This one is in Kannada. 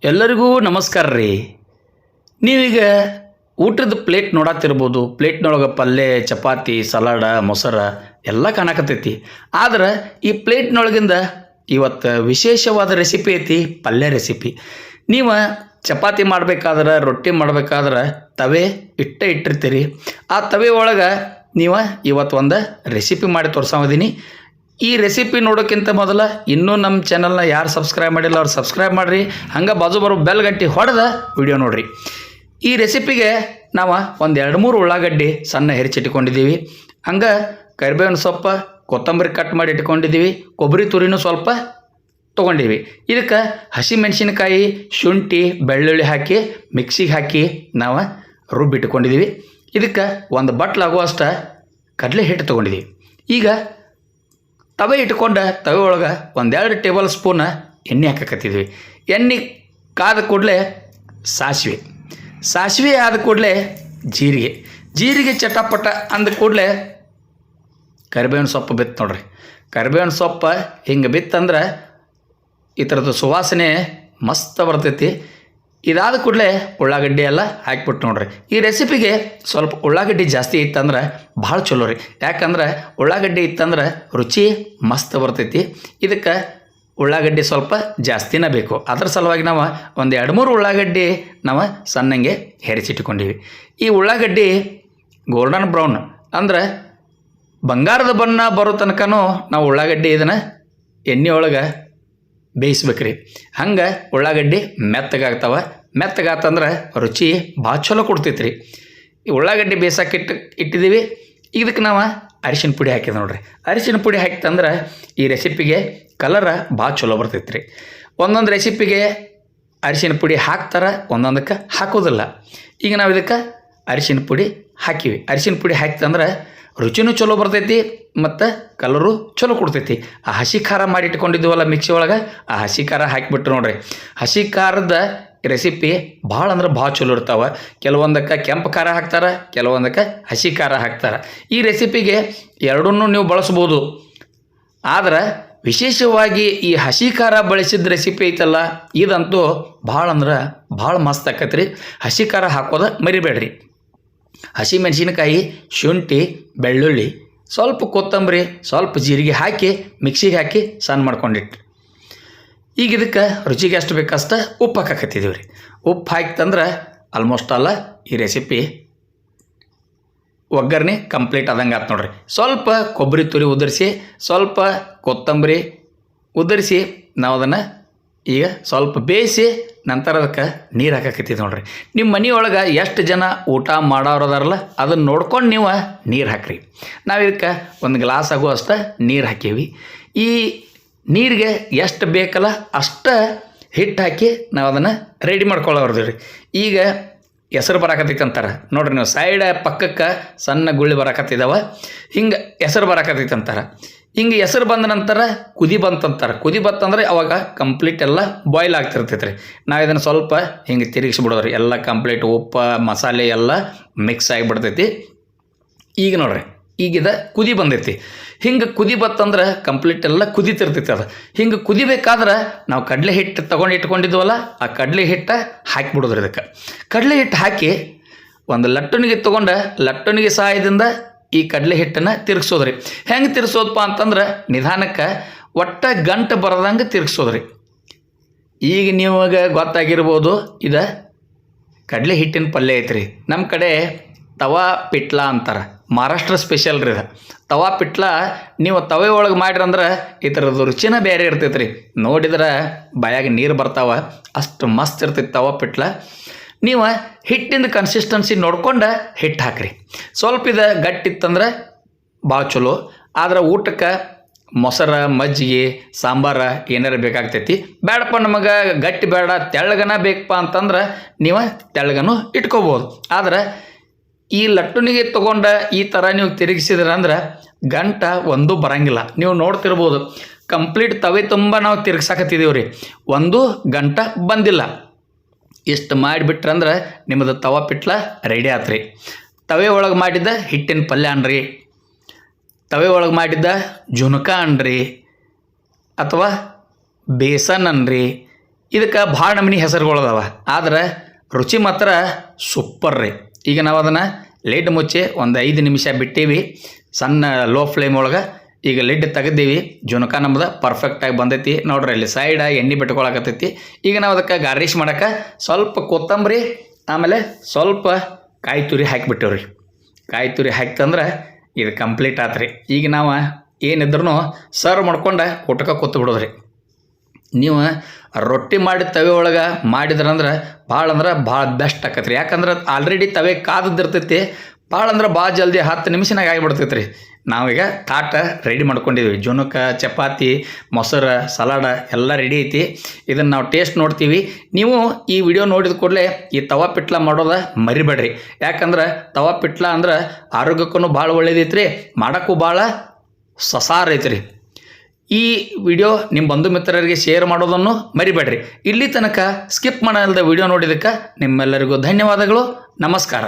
ಎಲ್ಲರಿಗೂ ನಮಸ್ಕಾರ ರೀ. ನೀವೀಗ ಊಟದ ಪ್ಲೇಟ್ ನೋಡತ್ತಿರ್ಬೋದು. ಪ್ಲೇಟ್ನೊಳಗೆ ಪಲ್ಯ, ಚಪಾತಿ, ಸಲಾಡ, ಮೊಸರ ಎಲ್ಲ ಕಾಣಕತ್ತೈತಿ. ಆದ್ರೆ ಈ ಪ್ಲೇಟ್ನೊಳಗಿಂದ ಇವತ್ತು ವಿಶೇಷವಾದ ರೆಸಿಪಿ ಐತಿ, ಪಲ್ಯ ರೆಸಿಪಿ. ನೀವು ಚಪಾತಿ ಮಾಡಬೇಕಾದ್ರೆ, ರೊಟ್ಟಿ ಮಾಡಬೇಕಾದ್ರೆ ತವೆ ಇಟ್ಟಿರ್ತೀರಿ. ಆ ತವೆ ಒಳಗೆ ನೀವು ಇವತ್ತು ಒಂದು ರೆಸಿಪಿ ಮಾಡಿ ತೋರ್ಸೋದೀನಿ. ಈ ರೆಸಿಪಿ ನೋಡೋಕ್ಕಿಂತ ಮೊದಲು ಇನ್ನೂ ನಮ್ಮ ಚಾನಲ್ನ ಯಾರು ಸಬ್ಸ್ಕ್ರೈಬ್ ಮಾಡಿಲ್ಲ ಅವ್ರು ಸಬ್ಸ್ಕ್ರೈಬ್ ಮಾಡಿರಿ. ಹಂಗೆ ಬಾಜು ಬರೋ ಬೆಲ್ ಗಂಟೆ ಹೊಡೆದ ವಿಡಿಯೋ ನೋಡಿರಿ. ಈ ರೆಸಿಪಿಗೆ ನಾವು ಒಂದು 2-3 ಉಳ್ಳಾಗಡ್ಡಿ ಸಣ್ಣ ಹೆಚ್ಚಿಟ್ಕೊಂಡಿದ್ದೀವಿ. ಹಂಗೆ ಕರಿಬೇವಿನ ಸೊಪ್ಪು, ಕೊತ್ತಂಬರಿ ಕಟ್ ಮಾಡಿ ಇಟ್ಕೊಂಡಿದ್ದೀವಿ. ಕೊಬ್ಬರಿ ತುರಿನೂ ಸ್ವಲ್ಪ ತೊಗೊಂಡಿವಿ. ಇದಕ್ಕೆ ಹಸಿಮೆಣಸಿನಕಾಯಿ, ಶುಂಠಿ, ಬೆಳ್ಳುಳ್ಳಿ ಹಾಕಿ ಮಿಕ್ಸಿಗೆ ಹಾಕಿ ನಾವು ರುಬ್ಬಿಟ್ಕೊಂಡಿದ್ದೀವಿ. ಇದಕ್ಕೆ ಒಂದು ಬಟ್ಲಾಗುವಷ್ಟು ಕಡಲೆ ಹಿಟ್ಟು ತೊಗೊಂಡಿದ್ದೀವಿ. ಈಗ ತವೆ ಇಟ್ಕೊಂಡು ತವೆ ಒಳಗೆ 1-2 ಟೇಬಲ್ ಸ್ಪೂನ್ ಎಣ್ಣೆ ಹಾಕಕತ್ತಿದ್ವಿ. ಎಣ್ಣೆ ಕಾದ ಕೂಡಲೇ ಸಾಸಿವೆ ಆದ ಕೂಡಲೇ ಜೀರಿಗೆ ಚಟಪಟ ಅಂದ ಕೂಡಲೇ ಕರಿಬೇವಿನ ಸೊಪ್ಪು ಬಿತ್ತು ನೋಡ್ರಿ. ಕರಿಬೇವಿನ ಸೊಪ್ಪು ಹಿಂಗೆ ಬಿತ್ತಂದ್ರೆ ಈ ಥರದ್ದು ಸುವಾಸನೆ ಮಸ್ತ್ ಬರ್ತೈತಿ. ಇದಾದ ಕೂಡಲೇ ಉಳ್ಳಾಗಡ್ಡಿ ಎಲ್ಲ ಹಾಕ್ಬಿಟ್ಟು ನೋಡ್ರಿ. ಈ ರೆಸಿಪಿಗೆ ಸ್ವಲ್ಪ ಉಳ್ಳಾಗಡ್ಡಿ ಜಾಸ್ತಿ ಇತ್ತಂದ್ರೆ ಭಾಳ ಚಲೋ ರೀ. ಯಾಕಂದ್ರೆ ಉಳ್ಳಾಗಡ್ಡಿ ಇತ್ತಂದ್ರೆ ರುಚಿ ಮಸ್ತ್ ಬರ್ತೈತಿ. ಇದಕ್ಕೆ ಉಳ್ಳಾಗಡ್ಡಿ ಸ್ವಲ್ಪ ಜಾಸ್ತಿನೇ ಬೇಕು. ಅದ್ರ ಸಲುವಾಗಿ ನಾವು ಒಂದು 2-3 ಉಳ್ಳಾಗಡ್ಡಿ ನಾವು ಸಣ್ಣಂಗೆ ಹೆರಿಸಿಟ್ಕೊಂಡಿವಿ. ಈ ಉಳ್ಳಾಗಡ್ಡಿ ಗೋಲ್ಡನ್ ಬ್ರೌನ್ ಅಂದ್ರೆ ಬಂಗಾರದ ಬಣ್ಣ ಬರೋ ತನಕನೂ ನಾವು ಉಳ್ಳಾಗಡ್ಡಿ ಇದನ್ನು ಎಣ್ಣೆ ಒಳಗೆ ಬೇಯಿಸ್ಬೇಕ್ರಿ. ಹಂಗೆ ಉಳ್ಳಾಗಡ್ಡಿ ಮೆತ್ತಗಾತಂದ್ರೆ ರುಚಿ ಭಾಳ ಚಲೋ ಕೊಡ್ತೈತ್ರಿ. ಈ ಉಳ್ಳಾಗಡ್ಡಿ ಬೇಯಿಸಕ್ಕೆ ಇಟ್ಟಿದ್ದೀವಿ. ಇದಕ್ಕೆ ನಾವು ಅರಿಶಿನ ಪುಡಿ ಹಾಕಿದ ನೋಡ್ರಿ. ಅರಿಶಿನ ಪುಡಿ ಹಾಕಿತಂದ್ರೆ ಈ ರೆಸಿಪಿಗೆ ಕಲರ ಭಾಳ ಚಲೋ ಬರ್ತೈತ್ರಿ. ಒಂದೊಂದು ರೆಸಿಪಿಗೆ ಅರಿಶಿನ ಪುಡಿ ಹಾಕ್ತಾರೆ, ಒಂದೊಂದಕ್ಕೆ ಹಾಕೋದಿಲ್ಲ. ಈಗ ನಾವು ಇದಕ್ಕೆ ಅರಿಶಿನ ಪುಡಿ ಹಾಕಿವಿ. ಅರಿಶಿನ ಪುಡಿ ಹಾಕಿತಂದ್ರೆ ರುಚಿನೂ ಚಲೋ ಬರ್ತೈತಿ ಮತ್ತು ಕಲರು ಚಲೋ ಕೊಡ್ತೈತಿ. ಆ ಹಸಿ ಖಾರ ಮಾಡಿ ಇಟ್ಕೊಂಡಿದ್ದೀವಲ್ಲ ಮಿಕ್ಸಿ ಒಳಗೆ, ಆ ಹಸಿ ಖಾರ ಹಾಕಿಬಿಟ್ಟು ನೋಡ್ರಿ. ಹಸಿ ಖಾರದ ರೆಸಿಪಿ ಭಾಳ ಅಂದ್ರೆ ಭಾಳ ಚಲೋ ಇರ್ತಾವೆ. ಕೆಲವೊಂದಕ್ಕೆ ಕೆಂಪು ಖಾರ ಹಾಕ್ತಾರೆ, ಕೆಲವೊಂದಕ್ಕೆ ಹಸಿ ಖಾರ ಹಾಕ್ತಾರೆ. ಈ ರೆಸಿಪಿಗೆ ಎರಡನ್ನೂ ನೀವು ಬಳಸ್ಬೋದು. ಆದ್ರೆ ವಿಶೇಷವಾಗಿ ಈ ಹಸಿ ಖಾರ ಬಳಸಿದ ರೆಸಿಪಿ ಐತಲ್ಲ, ಇದಂತೂ ಭಾಳ ಅಂದ್ರೆ ಭಾಳ ಮಸ್ತ್ ಆಕತ್ರಿ. ಹಸಿ ಖಾರ ಹಾಕೋದು ಮರಿಬೇಡ್ರಿ. ಹಸಿ ಮೆಣಸಿನಕಾಯಿ, ಶುಂಠಿ, ಬೆಳ್ಳುಳ್ಳಿ, ಸ್ವಲ್ಪ ಕೊತ್ತಂಬರಿ, ಸ್ವಲ್ಪ ಜೀರಿಗೆ ಹಾಕಿ ಮಿಕ್ಸಿಗೆ ಹಾಕಿ ಸಣ್ಣ ಮಾಡ್ಕೊಂಡಿಟ್ಟು ಈಗ ಇದಕ್ಕೆ ರುಚಿಗೆ ಎಷ್ಟು ಬೇಕಷ್ಟು ಉಪ್ಪು ಹಾಕಕತ್ತಿದ್ದೀವಿ ರೀ. ಉಪ್ಪು ಹಾಕಿತಂದ್ರೆ ಆಲ್ಮೋಸ್ಟ್ ಅಲ್ಲ ಈ ರೆಸಿಪಿ ಒಗ್ಗರಣೆ ಕಂಪ್ಲೀಟ್ ಆದಂಗೆ ಆಯ್ತು ನೋಡ್ರಿ. ಸ್ವಲ್ಪ ಕೊಬ್ಬರಿ ತುರಿ ಉದುರಿಸಿ, ಸ್ವಲ್ಪ ಕೊತ್ತಂಬರಿ ಉದುರಿಸಿ ನಾವು ಅದನ್ನು ಈಗ ಸ್ವಲ್ಪ ಬೇಯಿಸಿ ನಂತರ ಅದಕ್ಕೆ ನೀರು ಹಾಕಕತ್ತಿದ್ದು ನೋಡ್ರಿ. ನಿಮ್ಮ ಮನೆಯೊಳಗೆ ಎಷ್ಟು ಜನ ಊಟ ಮಾಡೋರದಾರಲ್ಲ ಅದನ್ನು ನೋಡ್ಕೊಂಡು ನೀವು ನೀರು ಹಾಕ್ರಿ. ನಾವು ಇದಕ್ಕೆ ಒಂದು ಗ್ಲಾಸ್ ಆಗುವಷ್ಟು ನೀರು ಹಾಕೀವಿ. ಈ ನೀರಿಗೆ ಎಷ್ಟು ಬೇಕಲ್ಲ ಅಷ್ಟು ಹಿಟ್ಟು ಹಾಕಿ ನಾವು ಅದನ್ನು ರೆಡಿ ಮಾಡ್ಕೊಳ್ಳೋರ್ದು ರೀ. ಈಗ ಹೆಸರು ಬರಾಕತ್ತೈತೆ ಅಂತಾರೆ ನೋಡ್ರಿ. ನೀವು ಸೈಡ್ ಪಕ್ಕಕ್ಕೆ ಸಣ್ಣ ಗುಳ್ಳಿ ಬರಾಕತ್ತಿದ್ದಾವೆ, ಹಿಂಗೆ ಹೆಸರು ಬರಾಕತ್ತೈತೆ ಅಂತಾರೆ. ಹಿಂಗೆ ಹೆಸರು ಬಂದ ನಂತರ ಕುದಿ ಬಂತಂತಾರೆ. ಕುದಿ ಬಂತಂದ್ರೆ ಅವಾಗ ಕಂಪ್ಲೀಟ್ ಎಲ್ಲ ಬಾಯ್ಲ್ ಆಗ್ತಿರ್ತೈತೆ ರೀ. ನಾವು ಇದನ್ನು ಸ್ವಲ್ಪ ಹಿಂಗೆ ತಿರುಗಿಸ್ಬಿಡೋದ್ರಿ. ಎಲ್ಲ ಕಂಪ್ಲೀಟ್ ಉಪ್ಪು ಮಸಾಲೆ ಎಲ್ಲ ಮಿಕ್ಸ್ ಆಗಿಬಿಡ್ತೈತಿ. ಈಗ ನೋಡ್ರಿ, ಈಗಿದ ಕುದಿ ಬಂದೈತಿ. ಹಿಂಗೆ ಕುದಿ ಬತ್ತಂದ್ರೆ ಕಂಪ್ಲೀಟ್ ಎಲ್ಲ ಕುದಿತಿರ್ತೈತಿ. ಅದು ಹಿಂಗೆ ಕುದಿಬೇಕಾದ್ರೆ ನಾವು ಕಡಲೆ ಹಿಟ್ಟು ತೊಗೊಂಡು ಇಟ್ಕೊಂಡಿದ್ವಲ್ಲ, ಆ ಕಡಲೆ ಹಿಟ್ಟು ಹಾಕಿಬಿಡೋದ್ರಿ. ಇದಕ್ಕೆ ಕಡಲೆ ಹಿಟ್ಟು ಹಾಕಿ ಒಂದು ಲಟ್ಟಣಿಗೆ ತೊಗೊಂಡು ಲಟ್ಟಣಿಗೆ ಸಹಾಯದಿಂದ ಈ ಕಡಲೆ ಹಿಟ್ಟನ್ನು ತಿರುಗಿಸೋದ್ರಿ. ಹೆಂಗೆ ತಿರ್ಸೋದಪ್ಪ ಅಂತಂದ್ರೆ ನಿಧಾನಕ್ಕೆ ಒಟ್ಟು ಗಂಟು ಬರದಂಗೆ ತಿರುಗಿಸೋದ್ರಿ. ಈಗ ನಿಮಗೆ ಗೊತ್ತಾಗಿರ್ಬೋದು, ಇದು ಕಡಲೆ ಹಿಟ್ಟಿನ ಪಲ್ಯ ಐತ್ರಿ. ನಮ್ಮ ಕಡೆ ತವಾ ಪಿಟ್ಲ ಅಂತಾರೆ, ಮಹಾರಾಷ್ಟ್ರ ಸ್ಪೆಷಲ್ ರೀ. ಇದು ತವಾ ಪಿಟ್ಲ ನೀವು ತವೆ ಒಳಗೆ ಮಾಡಿರಂದ್ರೆ ಈ ಥರದ್ದು ರುಚಿನ ಬೇರೆ ಇರ್ತೈತೆ ರೀ. ನೋಡಿದ್ರೆ ಬಾಯಾಗ ನೀರು ಬರ್ತಾವೆ, ಅಷ್ಟು ಮಸ್ತ್ ಇರ್ತೈತೆ ತವಾ ಪಿಟ್ಲ. ನೀವು ಹಿಟ್ಟಿಂದ ಕನ್ಸಿಸ್ಟೆನ್ಸಿ ನೋಡ್ಕೊಂಡು ಹಿಟ್ಟು ಹಾಕ್ರಿ. ಸ್ವಲ್ಪ ಇದು ಗಟ್ಟಿತ್ತಂದ್ರೆ ಭಾಳ ಚಲೋ. ಆದ್ರೆ ಊಟಕ್ಕೆ ಮೊಸರ, ಮಜ್ಜಿಗೆ, ಸಾಂಬಾರ ಏನಾರು ಬೇಕಾಗ್ತೈತಿ. ಬೇಡಪ್ಪ ನಮಗೆ ಗಟ್ಟಿ ಬೇಡ, ತೆಳ್ಳಗನ ಬೇಕಪ್ಪ ಅಂತಂದ್ರೆ ನೀವು ತೆಳ್ಳಗನೂ ಇಟ್ಕೋಬೋದು. ಆದ್ರೆ ಈ ಲಟ್ಟಣಿಗೆ ತೊಗೊಂಡು ಈ ಥರ ನೀವು ತಿರುಗಿಸಿದ್ರೆ ಅಂದ್ರೆ ಗಂಟ ಒಂದು ಬರಂಗಿಲ್ಲ. ನೀವು ನೋಡ್ತಿರ್ಬೋದು, ಕಂಪ್ಲೀಟ್ ತವೆ ತುಂಬ ನಾವು ತಿರುಗಿಸಾಕತ್ತಿದ್ದೀವಿ ರೀ, ಒಂದು ಗಂಟ ಬಂದಿಲ್ಲ. ಇಷ್ಟು ಮಾಡಿಬಿಟ್ರಂದ್ರೆ ನಿಮ್ಮದು ತವಾ ಪಿಟ್ಲ ರೆಡಿ ಆತ್ರಿ. ತವೆ ಒಳಗೆ ಮಾಡಿದ್ದ ಹಿಟ್ಟಿನ ಪಲ್ಯ ಅನ್ರಿ, ತವೆ ಒಳಗೆ ಮಾಡಿದ್ದ ಜುನಕ ಅನ್ರಿ, ಅಥವಾ ಬೇಸನ್ ಅನ್ರಿ, ಇದಕ್ಕೆ ಭಾಳ ನಮೂನಿ ಹೆಸರುಗಳದಾವ, ಆದ್ರೆ ರುಚಿ ಮಾತ್ರ ಸೂಪರ್ ರೀ. ಈಗ ನಾವು ಅದನ್ನು ಲಿಡ್ ಮುಚ್ಚಿ ಒಂದು 5 ನಿಮಿಷ ಬಿಟ್ಟೀವಿ ಸಣ್ಣ ಲೋ ಫ್ಲೇಮ್ ಒಳಗೆ. ಈಗ ಲಿಡ್ ತೆಗೆದೀವಿ, ಜುನಕ ನಮ್ದು ಪರ್ಫೆಕ್ಟಾಗಿ ಬಂದೈತಿ ನೋಡ್ರಿ. ಅಲ್ಲಿ ಸೈಡ ಎಣ್ಣೆ ಬಿಟ್ಕೊಳಕತ್ತೈತಿ. ಈಗ ನಾವು ಅದಕ್ಕೆ ಗಾರ್ನಿಷ್ ಮಾಡೋಕೆ ಸ್ವಲ್ಪ ಕೊತ್ತಂಬರಿ ಆಮೇಲೆ ಸ್ವಲ್ಪ ಕಾಯಿ ತುರಿ ಹಾಕಿಬಿಟ್ಟೇವ್ರಿ. ಕಾಯಿ ತುರಿ ಹಾಕ್ತಂದ್ರೆ ಇದು ಕಂಪ್ಲೀಟ್ ಆತ್ರಿ. ಈಗ ನಾವು ಏನಿದ್ರೂ ಸರ್ವ್ ಮಾಡ್ಕೊಂಡು ಊಟಕ್ಕೆ ಕೂತು ಬಿಡೋದ್ರಿ. ನೀವು ರೊಟ್ಟಿ ಮಾಡಿ ತವೆ ಒಳಗೆ ಮಾಡಿದ್ರಂದ್ರೆ ಭಾಳ ಬೆಸ್ಟ್ ಆಕತ್ರಿ. ಯಾಕಂದ್ರೆ ಆಲ್ರೆಡಿ ತವೆ ಕಾದಿರ್ತೈತಿ. ಭಾಳ ಜಲ್ದಿ 10 ನಿಮಿಷನಾಗ ಆಗಿಬಿಡ್ತೈತೆ ರೀ. ನಾವೀಗ ತಾಟ ರೆಡಿ ಮಾಡ್ಕೊಂಡಿದ್ದೀವಿ. ಜುನಕ, ಚಪಾತಿ, ಮೊಸರು, ಸಲಾಡ ಎಲ್ಲ ರೆಡಿ ಐತಿ. ಇದನ್ನು ನಾವು ಟೇಸ್ಟ್ ನೋಡ್ತೀವಿ. ನೀವು ಈ ವಿಡಿಯೋ ನೋಡಿದ ಕೂಡಲೇ ಈ ತವಾ ಪಿಟ್ಲ ಮಾಡೋದ ಮರಿಬೇಡ್ರಿ. ಯಾಕಂದ್ರೆ ತವಾ ಪಿಟ್ಲ ಅಂದ್ರೆ ಆರೋಗ್ಯಕ್ಕೂ ಭಾಳ ಒಳ್ಳೇದೈತ್ರಿ, ಮಾಡೋಕ್ಕೂ ಭಾಳ ಸಸಾರ ಐತ್ರಿ. ಈ ವಿಡಿಯೋ ನಿಮ್ಮ ಬಂಧು ಮಿತ್ರರಿಗೆ ಶೇರ್ ಮಾಡೋದನ್ನು ಮರಿಬೇಡ್ರಿ. ಇಲ್ಲಿ ತನಕ ಸ್ಕಿಪ್ ಮಾಡಲ್ದ ವಿಡಿಯೋ ನೋಡಿದ್ದಕ್ಕೆ ನಿಮ್ಮೆಲ್ಲರಿಗೂ ಧನ್ಯವಾದಗಳು. ನಮಸ್ಕಾರ.